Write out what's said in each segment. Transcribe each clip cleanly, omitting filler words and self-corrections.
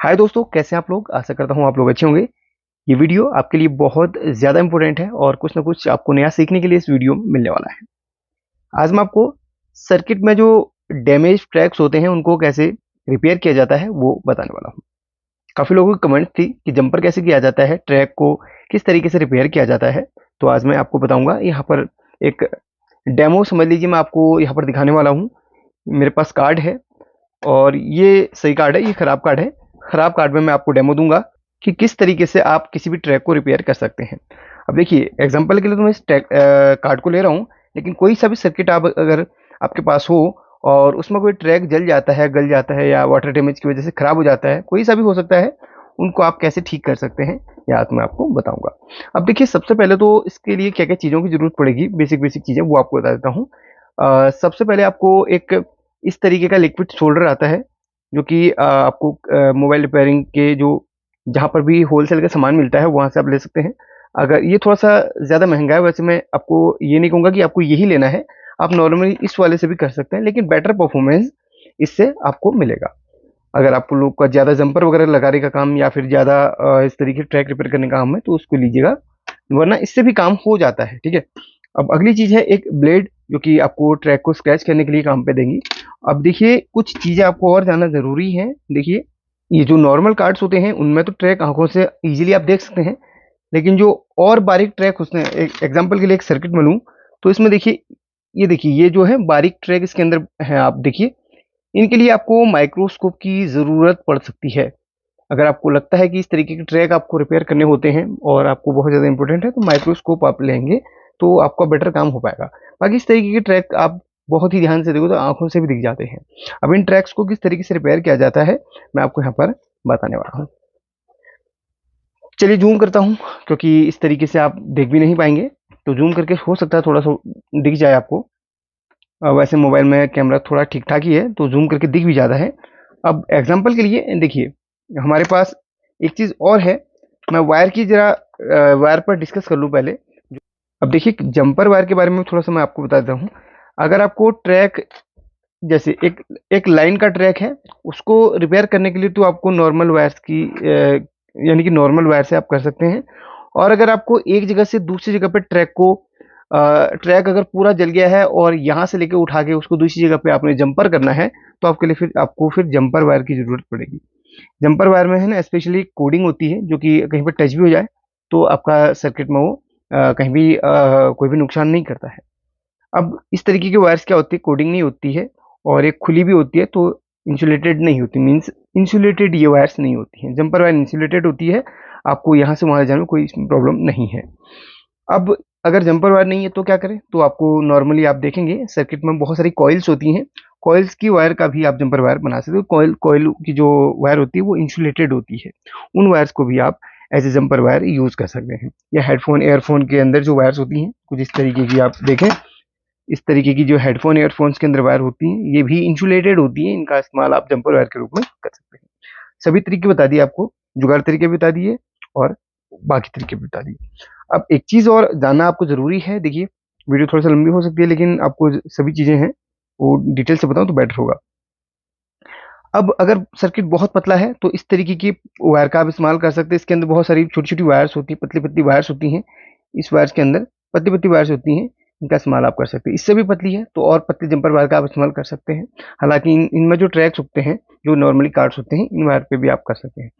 हाय दोस्तों, कैसे हैं आप लोग। आशा करता हूँ आप लोग अच्छे होंगे। ये वीडियो आपके लिए बहुत ज़्यादा इंपॉर्टेंट है और कुछ ना कुछ आपको नया सीखने के लिए इस वीडियो में मिलने वाला है। आज मैं आपको सर्किट में जो डैमेज ट्रैक्स होते हैं उनको कैसे रिपेयर किया जाता है वो बताने वाला हूँ। काफ़ी लोगों की कमेंट थी कि जंपर कैसे किया जाता है, ट्रैक को किस तरीके से रिपेयर किया जाता है। तो आज मैं आपको बताऊंगा। यहाँ पर एक डेमो समझ लीजिए, मैं आपको यहाँ पर दिखाने वाला हूँ। मेरे पास कार्ड है और ये सही कार्ड है, ये खराब कार्ड है। खराब कार्ड में मैं आपको डेमो दूंगा कि किस तरीके से आप किसी भी ट्रैक को रिपेयर कर सकते हैं। अब देखिए, एग्जांपल के लिए तो मैं इस कार्ड को ले रहा हूँ, लेकिन कोई सा भी सर्किट आप अगर आपके पास हो और उसमें कोई ट्रैक जल जाता है, गल जाता है या वाटर डैमेज की वजह से खराब हो जाता है, कोई सा भी हो सकता है, उनको आप कैसे ठीक कर सकते हैं या आज मैं आपको बताऊंगा। अब देखिए, सबसे पहले तो इसके लिए क्या क्या चीज़ों की जरूरत पड़ेगी, बेसिक बेसिक चीज़ें वो आपको बता देता हूँ। सबसे पहले आपको एक इस तरीके का लिक्विड सोल्डर आता है, जो कि आपको मोबाइल रिपेयरिंग के जो जहाँ पर भी होलसेल का सामान मिलता है वहाँ से आप ले सकते हैं। अगर ये थोड़ा सा ज़्यादा महंगा है, वैसे मैं आपको ये नहीं कहूँगा कि आपको यही लेना है। आप नॉर्मली इस वाले से भी कर सकते हैं, लेकिन बेटर परफॉर्मेंस इससे आपको मिलेगा। अगर आप लोग का ज़्यादा जंपर वगैरह लगाने का काम या फिर ज़्यादा इस तरीके ट्रैक रिपेयर करने का काम है तो उसको लीजिएगा, वरना इससे भी काम हो जाता है। ठीक है। अब अगली चीज़ है एक ब्लेड, जो कि आपको ट्रैक को स्क्रैच करने के लिए काम पे देंगी। अब देखिए, कुछ चीज़ें आपको और जानना ज़रूरी है। देखिए, ये जो नॉर्मल कार्ड्स होते हैं उनमें तो ट्रैक आंखों से इजीली आप देख सकते हैं, लेकिन जो और बारीक ट्रैक होते हैं, एक एग्जांपल के लिए एक सर्किट में लूँ तो इसमें देखिए, ये देखिए, ये जो है बारीक ट्रैक इसके अंदर है। आप देखिए, इनके लिए आपको माइक्रोस्कोप की ज़रूरत पड़ सकती है। अगर आपको लगता है कि इस तरीके के ट्रैक आपको रिपेयर करने होते हैं और आपको बहुत ज़्यादा इंपॉर्टेंट है, तो माइक्रोस्कोप आप लेंगे तो आपका बेटर काम हो पाएगा। बाकी इस तरीके के ट्रैक आप बहुत ही ध्यान से देखो तो आंखों से भी दिख जाते हैं। अब इन ट्रैक्स को किस तरीके से रिपेयर किया जाता है मैं आपको यहाँ पर बताने वाला हूँ। चलिए जूम करता हूँ, क्योंकि इस तरीके से आप देख भी नहीं पाएंगे, तो जूम करके हो सकता है थोड़ा सा दिख जाए आपको। वैसे मोबाइल में कैमरा थोड़ा ठीक ठाक ही है तो जूम करके दिख भी ज़्यादा है। अब एग्जाम्पल के लिए देखिए, हमारे पास एक चीज़ और है। मैं वायर की जरा वायर पर डिस्कस कर लूँ पहले। अब देखिए, जंपर वायर के बारे में थोड़ा सा मैं आपको बता देता हूँ। अगर आपको ट्रैक, जैसे एक एक लाइन का ट्रैक है, उसको रिपेयर करने के लिए तो आपको नॉर्मल वायर्स की यानी कि नॉर्मल वायर से आप कर सकते हैं। और अगर आपको एक जगह से दूसरी जगह पे ट्रैक अगर पूरा जल गया है और यहाँ से लेके उठा के उसको दूसरी जगह पे आपने जंपर करना है, तो आपके लिए फिर आपको फिर जंपर वायर की ज़रूरत पड़ेगी। जंपर वायर में है ना, स्पेशली कोडिंग होती है, जो कि कहीं पर टच भी हो जाए तो आपका सर्किट में वो कहीं भी कोई भी नुकसान नहीं करता है। अब इस तरीके की वायर्स क्या होती है, कोडिंग नहीं होती है और एक खुली भी होती है, तो इंसुलेटेड नहीं होती। मीन्स इंसुलेटेड ये वायर्स नहीं होती हैं। जंपर वायर इंसुलेटेड होती है, आपको यहाँ से वहाँ जाने में कोई प्रॉब्लम नहीं है। अब अगर जंपर वायर नहीं है तो क्या करें, तो आपको नॉर्मली आप देखेंगे सर्किट में बहुत सारी कॉइल्स होती हैं। कॉइल्स की वायर का भी आप जंपर वायर बना सकते हो। कॉइल कॉइल की जो वायर होती है वो इंसुलेटेड होती है। उन वायर्स को भी आप as a jumper wire use कर सकते हैं। या हेडफोन ईयरफोन के अंदर जो वायर्स होती हैं कुछ इस तरीके की आप देखें, इस तरीके की जो हेडफोन ईयरफोन्स के अंदर वायर होती हैं ये भी इंसुलेटेड होती हैं। इनका इस्तेमाल आप जंपर वायर के रूप में कर सकते हैं। सभी तरीके बता दिए आपको, जुगाड़ तरीके भी बता दिए और बाकी तरीके भी बता दिए। अब एक चीज़ और जानना आपको ज़रूरी है। देखिए, वीडियो थोड़ा सा लंबी हो सकती है, लेकिन आपको सभी चीज़ें हैं वो डिटेल से बताऊँ तो बेटर होगा। अब अगर सर्किट बहुत पतला है तो इस तरीके की वायर का आप इस्तेमाल कर सकते हैं। इसके अंदर बहुत सारी छोटी-छोटी वायर्स होती हैं, पतली-पतली वायर्स होती हैं। इस वायर्स के अंदर पतली-पतली वायर्स होती हैं, इनका इस्तेमाल आप कर सकते हैं। इससे भी पतली है तो और पतली जंपर वायर का आप इस्तेमाल कर सकते हैं। हालाँकि इनमें जो ट्रैक्स होते हैं, जो नॉर्मली कार्ड्स होते हैं, इन वायर पे भी आप कर सकते हैं।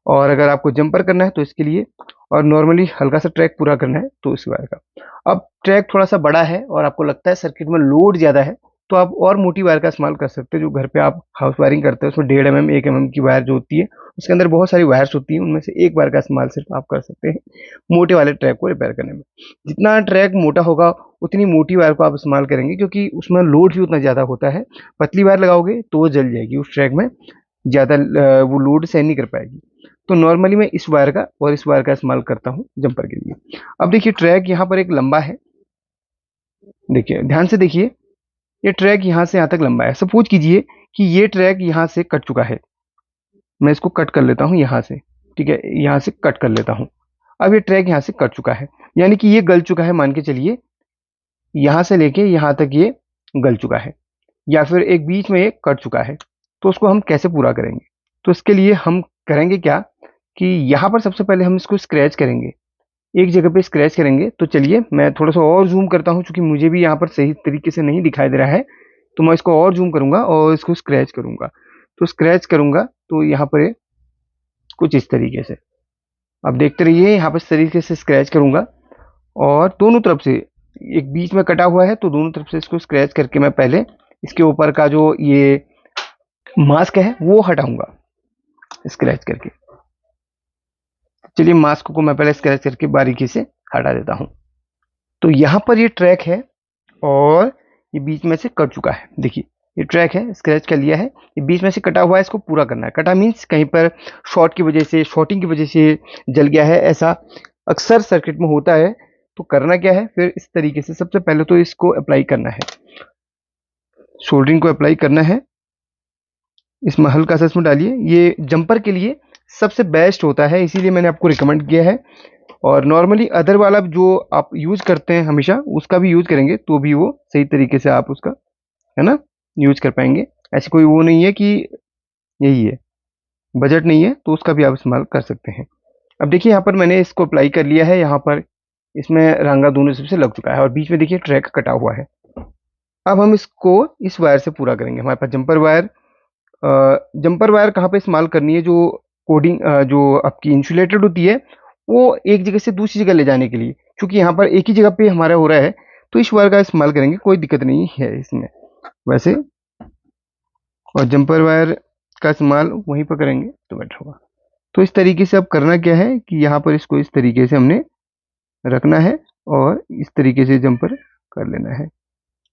और अगर आपको जंपर करना है तो इसके लिए, और नॉर्मली हल्का सा ट्रैक पूरा करना है तो इस वायर का। अब ट्रैक थोड़ा सा बड़ा है और आपको लगता है सर्किट में लोड ज़्यादा है, तो आप और मोटी वायर का इस्तेमाल कर सकते हैं। जो घर पे आप हाउस वायरिंग करते हैं उसमें 1.5 mm 1 mm की वायर जो होती है, उसके अंदर बहुत सारी वायर्स होती हैं, उनमें से एक वायर का इस्तेमाल सिर्फ आप कर सकते हैं मोटे वाले ट्रैक को रिपेयर करने में। जितना ट्रैक मोटा होगा उतनी मोटी वायर को आप इस्तेमाल करेंगे, क्योंकि उसमें लोड भी उतना ज़्यादा होता है। पतली वायर लगाओगे तो वो जल जाएगी, उस ट्रैक में ज़्यादा वो लोड सहन नहीं कर पाएगी। तो नॉर्मली मैं इस वायर का और इस वायर का इस्तेमाल करता हूँ जंपर के लिए। अब देखिए, ट्रैक यहाँ पर एक लंबा है। देखिए, ध्यान से देखिए, ये ट्रैक यहाँ से यहाँ तक लंबा है। सपोज कीजिए कि ये ट्रैक यहाँ से कट चुका है। मैं इसको कट कर लेता हूँ यहाँ से। ठीक है, यहाँ से कट कर लेता हूँ। अब ये ट्रैक यहाँ से कट चुका है, यानी कि ये गल चुका है। मान के चलिए यहाँ से लेके यहाँ तक ये गल चुका है, या फिर एक बीच में ये कट चुका है। तो उसको हम कैसे पूरा करेंगे, तो इसके लिए हम करेंगे क्या कि यहाँ पर सबसे पहले हम इसको स्क्रैच करेंगे, एक जगह पे स्क्रैच करेंगे। तो चलिए मैं थोड़ा सा और जूम करता हूँ, क्योंकि मुझे भी यहाँ पर सही तरीके से नहीं दिखाई दे रहा है। तो मैं इसको और जूम करूंगा और इसको स्क्रैच करूंगा। तो स्क्रैच करूंगा तो यहाँ पर कुछ इस तरीके से आप देखते रहिए, यहाँ पर इस तरीके से स्क्रैच करूंगा और दोनों तरफ से, एक बीच में कटा हुआ है तो दोनों तरफ से इसको स्क्रैच करके मैं पहले इसके ऊपर का जो ये मास्क है वो हटाऊंगा स्क्रैच करके। चलिए मास्क को मैं पहले स्क्रैच करके बारीकी से हटा देता हूं। तो यहाँ पर ये ट्रैक है और ये बीच में से कट चुका है। देखिए ये ट्रैक है, स्क्रैच कर लिया है, ये बीच में से कटा हुआ है, इसको पूरा करना है। कटा मीन्स कहीं पर शॉर्ट की वजह से, शॉर्टिंग की वजह से जल गया है, ऐसा अक्सर सर्किट में होता है। तो करना क्या है फिर, इस तरीके से सबसे पहले तो इसको अप्लाई करना है, सोल्डरिंग को अप्लाई करना है। इसमें हल्का सा इसमें डालिए, ये जंपर के लिए सबसे बेस्ट होता है, इसीलिए मैंने आपको रिकमेंड किया है। और नॉर्मली अदर वाला जो आप यूज करते हैं हमेशा, उसका भी यूज करेंगे तो भी वो सही तरीके से आप उसका, है ना, यूज कर पाएंगे। ऐसी कोई वो नहीं है कि यही है, बजट नहीं है तो उसका भी आप इस्तेमाल कर सकते हैं। अब देखिए यहाँ पर मैंने इसको अप्लाई कर लिया है, यहाँ पर इसमें रंगा दोनों सबसे लग चुका है और बीच में देखिए ट्रैक कटा हुआ है। अब हम इसको इस वायर से पूरा करेंगे। हमारे पास जंपर वायर, जंपर वायर कहाँ पे इस्तेमाल करनी है, जो कोडिंग जो आपकी इंसुलेटेड होती है वो एक जगह से दूसरी जगह ले जाने के लिए, क्योंकि यहाँ पर एक ही जगह पे हमारा हो रहा है तो इस वायर का इस्तेमाल करेंगे, कोई दिक्कत नहीं है इसमें वैसे। और जंपर वायर का इस्तेमाल वहीं पर करेंगे तो बेटर होगा। तो इस तरीके से अब करना क्या है कि यहाँ पर इसको इस तरीके से हमने रखना है और इस तरीके से जंपर कर लेना है।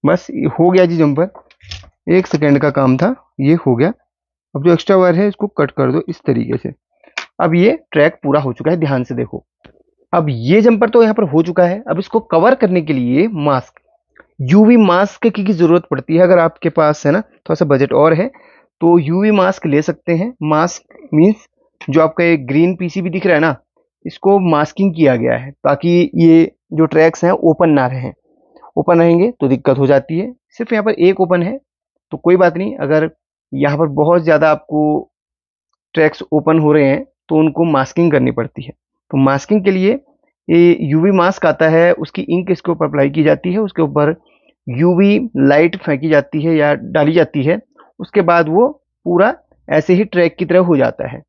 बस हो गया जी जंपर, 1 सेकेंड का काम था, ये हो गया। अब जो एक्स्ट्रा वायर है इसको कट कर दो इस तरीके से। अब ये ट्रैक पूरा हो चुका है, ध्यान से देखो। अब ये जंपर तो यहाँ पर हो चुका है। अब इसको कवर करने के लिए मास्क, यूवी मास्क की जरूरत पड़ती है। अगर आपके पास है ना थोड़ा सा बजट और है तो यूवी मास्क ले सकते हैं। मास्क मीन्स जो आपका एक ग्रीन पीसीबी दिख रहा है ना, इसको मास्किंग किया गया है ताकि ये जो ट्रैक्स हैं ओपन ना रहें। ओपन रहेंगे तो दिक्कत हो जाती है। सिर्फ यहाँ पर एक ओपन है तो कोई बात नहीं, अगर यहाँ पर बहुत ज़्यादा आपको ट्रैक्स ओपन हो रहे हैं तो उनको मास्किंग करनी पड़ती है। तो मास्किंग के लिए ये यूवी मास्क आता है, उसकी इंक इसके ऊपर अप्लाई की जाती है, उसके ऊपर यूवी लाइट फेंकी जाती है या डाली जाती है, उसके बाद वो पूरा ऐसे ही ट्रैक की तरह हो जाता है।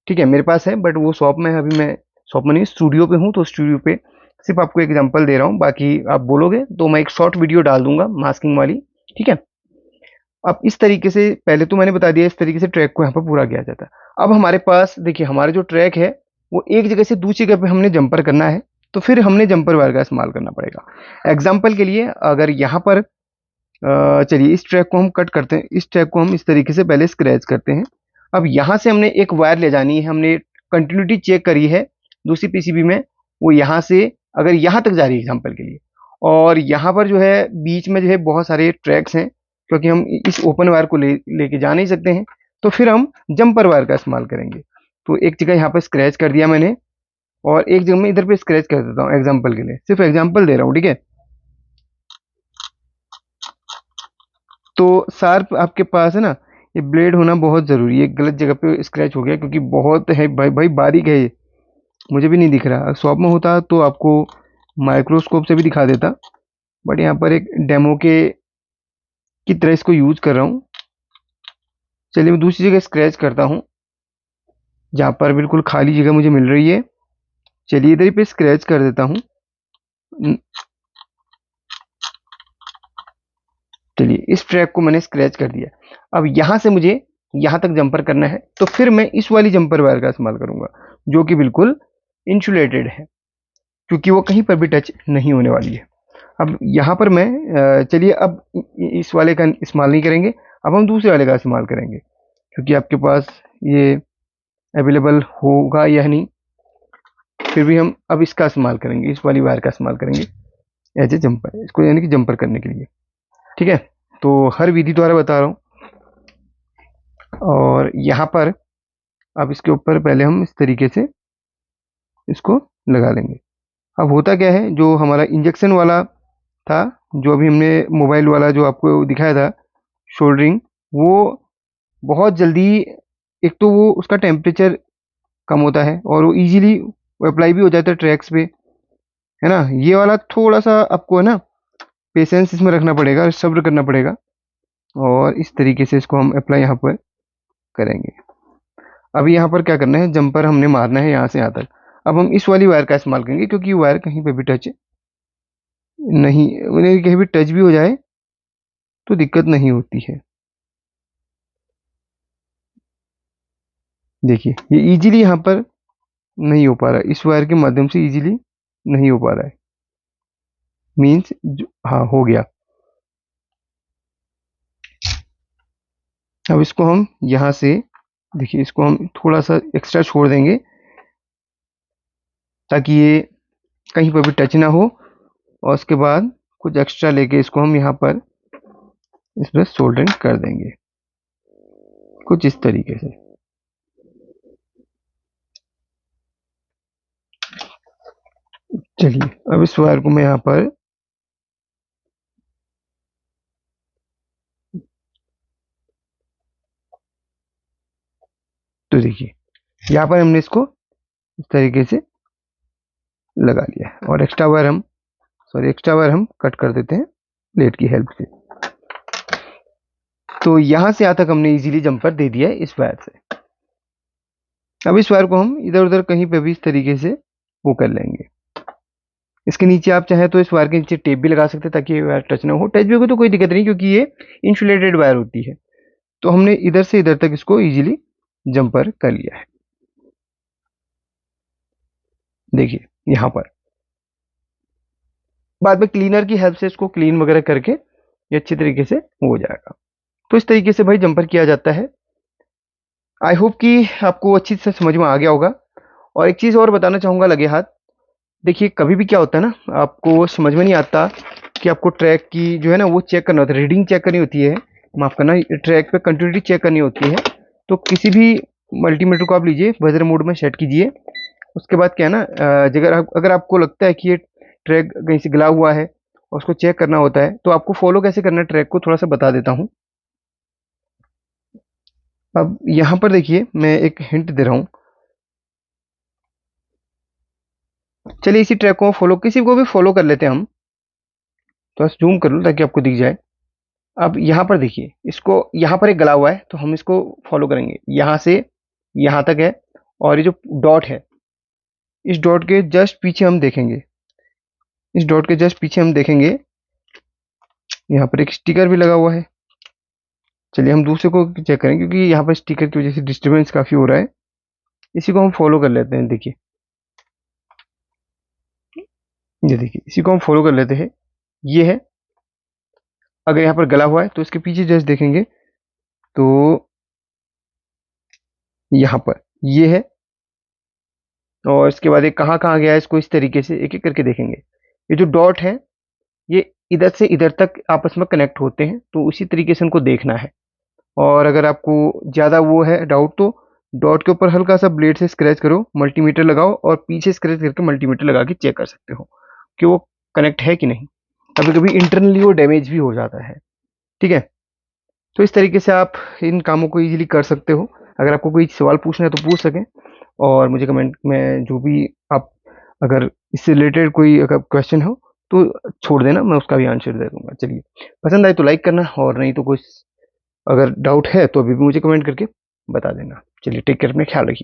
ठीक है, मेरे पास है बट वो शॉप में है, अभी मैं शॉप में नहीं स्टूडियो पे हूँ, तो स्टूडियो पे सिर्फ आपको एग्जांपल दे रहा हूँ। बाकी आप बोलोगे तो मैं एक शॉर्ट वीडियो डाल दूंगा मास्किंग वाली। ठीक है, अब इस तरीके से पहले तो मैंने बता दिया, इस तरीके से ट्रैक को यहाँ पर पूरा किया जाता है। अब हमारे पास देखिए हमारा जो ट्रैक है वो एक जगह से दूसरी जगह पे हमने जंपर करना है, तो फिर हमने जंपर वायर का इस्तेमाल करना पड़ेगा। एग्जाम्पल के लिए अगर यहाँ पर चलिए इस ट्रैक को हम कट करते हैं, इस ट्रैक को हम इस तरीके से पहले स्क्रैच करते हैं। अब यहाँ से हमने एक वायर ले जानी है, हमने कंटिन्यूटी चेक करी है दूसरी पीसीबी में, वो यहाँ से अगर यहाँ तक जा रही है एग्जाम्पल के लिए, और यहाँ पर जो है बीच में जो है बहुत सारे ट्रैक्स हैं, क्योंकि हम इस ओपन वायर को लेके जा नहीं सकते हैं, तो फिर हम जंपर वायर का इस्तेमाल करेंगे। तो एक जगह यहाँ पर स्क्रैच कर दिया मैंने और एक जगह में इधर पे स्क्रैच कर देता हूँ एग्जाम्पल के लिए, सिर्फ एग्जाम्पल दे रहा हूँ। ठीक है, तो शार्प आपके पास है ना, ये ब्लेड होना बहुत ज़रूरी है। गलत जगह पे स्क्रैच हो गया क्योंकि बहुत है भाई भाई बारीक है ये, मुझे भी नहीं दिख रहा। शॉप में होता तो आपको माइक्रोस्कोप से भी दिखा देता, बट यहाँ पर एक डेमो के की तरह इसको यूज कर रहा हूँ। चलिए मैं दूसरी जगह स्क्रैच करता हूँ जहाँ पर बिल्कुल खाली जगह मुझे मिल रही है। चलिए इधर पे स्क्रैच कर देता हूँ। चलिए इस ट्रैक को मैंने स्क्रैच कर दिया। अब यहाँ से मुझे यहाँ तक जंपर करना है, तो फिर मैं इस वाली जंपर वायर का इस्तेमाल करूंगा जो कि बिल्कुल इंसुलेटेड है, क्योंकि वो कहीं पर भी टच नहीं होने वाली है। अब यहाँ पर मैं चलिए अब इस वाले का इस्तेमाल नहीं करेंगे, अब हम दूसरे वाले का इस्तेमाल करेंगे, क्योंकि आपके पास ये अवेलेबल होगा या नहीं। फिर भी हम अब इसका इस्तेमाल करेंगे, इस वाली वायर का इस्तेमाल करेंगे एज ए जंपर, इसको यानी कि जंपर करने के लिए। ठीक है, तो हर विधि द्वारा बता रहा हूँ। और यहाँ पर अब इसके ऊपर पहले हम इस तरीके से इसको लगा लेंगे। अब होता क्या है, जो हमारा इंजेक्शन वाला था, जो अभी हमने मोबाइल वाला जो आपको दिखाया था शोल्डरिंग, वो बहुत जल्दी, एक तो वो उसका टेम्परेचर कम होता है और वो ईजिली अप्लाई भी हो जाता है ट्रैक्स पे, है ना। ये वाला थोड़ा सा आपको है ना पेशेंस इसमें रखना पड़ेगा, सब्र करना पड़ेगा, और इस तरीके से इसको हम अप्लाई यहाँ पर करेंगे। अब यहाँ पर क्या करना है, जंपर हमने मारना है यहाँ से यहाँ तक। अब हम इस वाली वायर का इस्तेमाल करेंगे क्योंकि वायर कहीं पे भी टच नहीं, उन्हें कहीं भी टच भी हो जाए तो दिक्कत नहीं होती है। देखिए ये इजीली यहाँ पर नहीं हो पा रहा है, इस वायर के माध्यम से इजीली नहीं हो पा रहा है, मीन्स हाँ हो गया। अब इसको हम यहाँ से देखिए, इसको हम थोड़ा सा एक्स्ट्रा छोड़ देंगे ताकि ये कहीं पर भी टच ना हो, और उसके बाद कुछ एक्स्ट्रा लेके इसको हम यहाँ पर इस पर सोल्डरिंग कर देंगे कुछ इस तरीके से। चलिए अब इस वायर को मैं यहाँ पर तो देखिए यहाँ पर हमने इसको इस तरीके से लगा लिया है, और एक्स्ट्रा वायर हम कट कर देते हैं प्लेट की हेल्प से। तो यहाँ से यहाँ तक हमने इजीली जंपर दे दिया है इस वायर से। अब इस वायर को हम इधर उधर कहीं पे भी इस तरीके से वो कर लेंगे। इसके नीचे आप चाहे तो इस वायर के नीचे टेप भी लगा सकते हैं ताकि ये वायर टच ना हो। टच भी होगी तो कोई दिक्कत नहीं क्योंकि ये इंसुलेटेड वायर होती है। तो हमने इधर से इधर तक इसको इजीली जंपर कर लिया है। देखिए यहाँ पर बाद में क्लीनर की हेल्प से इसको क्लीन वगैरह करके ये अच्छी तरीके से हो जाएगा। तो इस तरीके से भाई जंपर किया जाता है। आई होप कि आपको अच्छी से समझ में आ गया होगा। और एक चीज़ और बताना चाहूँगा लगे हाथ, देखिए कभी भी क्या होता है ना, आपको समझ में नहीं आता कि आपको ट्रैक की जो है ना वो चेक करना होता है, रीडिंग चेक करनी होती है, माफ़ करना, ट्रैक पे कंटिन्यूटी चेक करनी होती है। तो किसी भी मल्टीमीटर को आप लीजिए, बजर मोड में सेट कीजिए। उसके बाद क्या है ना, अगर आपको लगता है कि ये ट्रैक कहीं से गला हुआ है और उसको चेक करना होता है, तो आपको फॉलो कैसे करना है ट्रैक को थोड़ा सा बता देता हूँ। अब यहाँ पर देखिए मैं एक हिंट दे रहा हूँ। चलिए इसी ट्रैक को फॉलो, किसी को भी फॉलो कर लेते हैं हम। तो जूम कर लो ताकि आपको दिख जाए। अब यहाँ पर देखिए, इसको यहाँ पर एक गला हुआ है तो हम इसको फॉलो करेंगे, यहाँ से यहाँ तक है। और ये जो डॉट है, इस डॉट के जस्ट पीछे हम देखेंगे, इस डॉट के जस्ट पीछे हम देखेंगे यहाँ पर एक स्टिकर भी लगा हुआ है। चलिए हम दूसरे को चेक करें क्योंकि यहाँ पर स्टिकर की वजह से डिस्टर्बेंस काफ़ी हो रहा है। इसी को हम फॉलो कर लेते हैं। देखिए ये देखिए, इसी को हम फॉलो कर लेते हैं। ये है, अगर यहाँ पर गला हुआ है तो इसके पीछे जस्ट देखेंगे तो यहाँ पर ये है, और इसके बाद ये कहाँ कहाँ गया है इसको इस तरीके से एक एक करके देखेंगे। ये जो डॉट है ये इधर से इधर तक आपस में कनेक्ट होते हैं, तो उसी तरीके से उनको देखना है। और अगर आपको ज़्यादा वो है डाउट तो डॉट के ऊपर हल्का सा ब्लेड से स्क्रैच करो, मल्टीमीटर लगाओ और पीछे स्क्रैच करके मल्टीमीटर लगा के चेक कर सकते हो कि वो कनेक्ट है कि नहीं। कभी कभी इंटरनली वो डैमेज भी हो जाता है। ठीक है, तो इस तरीके से आप इन कामों को इजीली कर सकते हो। अगर आपको कोई सवाल पूछना है तो पूछ सकें, और मुझे कमेंट में जो भी आप अगर इससे रिलेटेड कोई अगर क्वेश्चन हो तो छोड़ देना, मैं उसका भी आंसर दे दूंगा। चलिए, पसंद आए तो लाइक करना, और नहीं तो कुछ अगर डाउट है तो अभी भी मुझे कमेंट करके बता देना। चलिए टेक केयर, अपने ख्याल रखिए।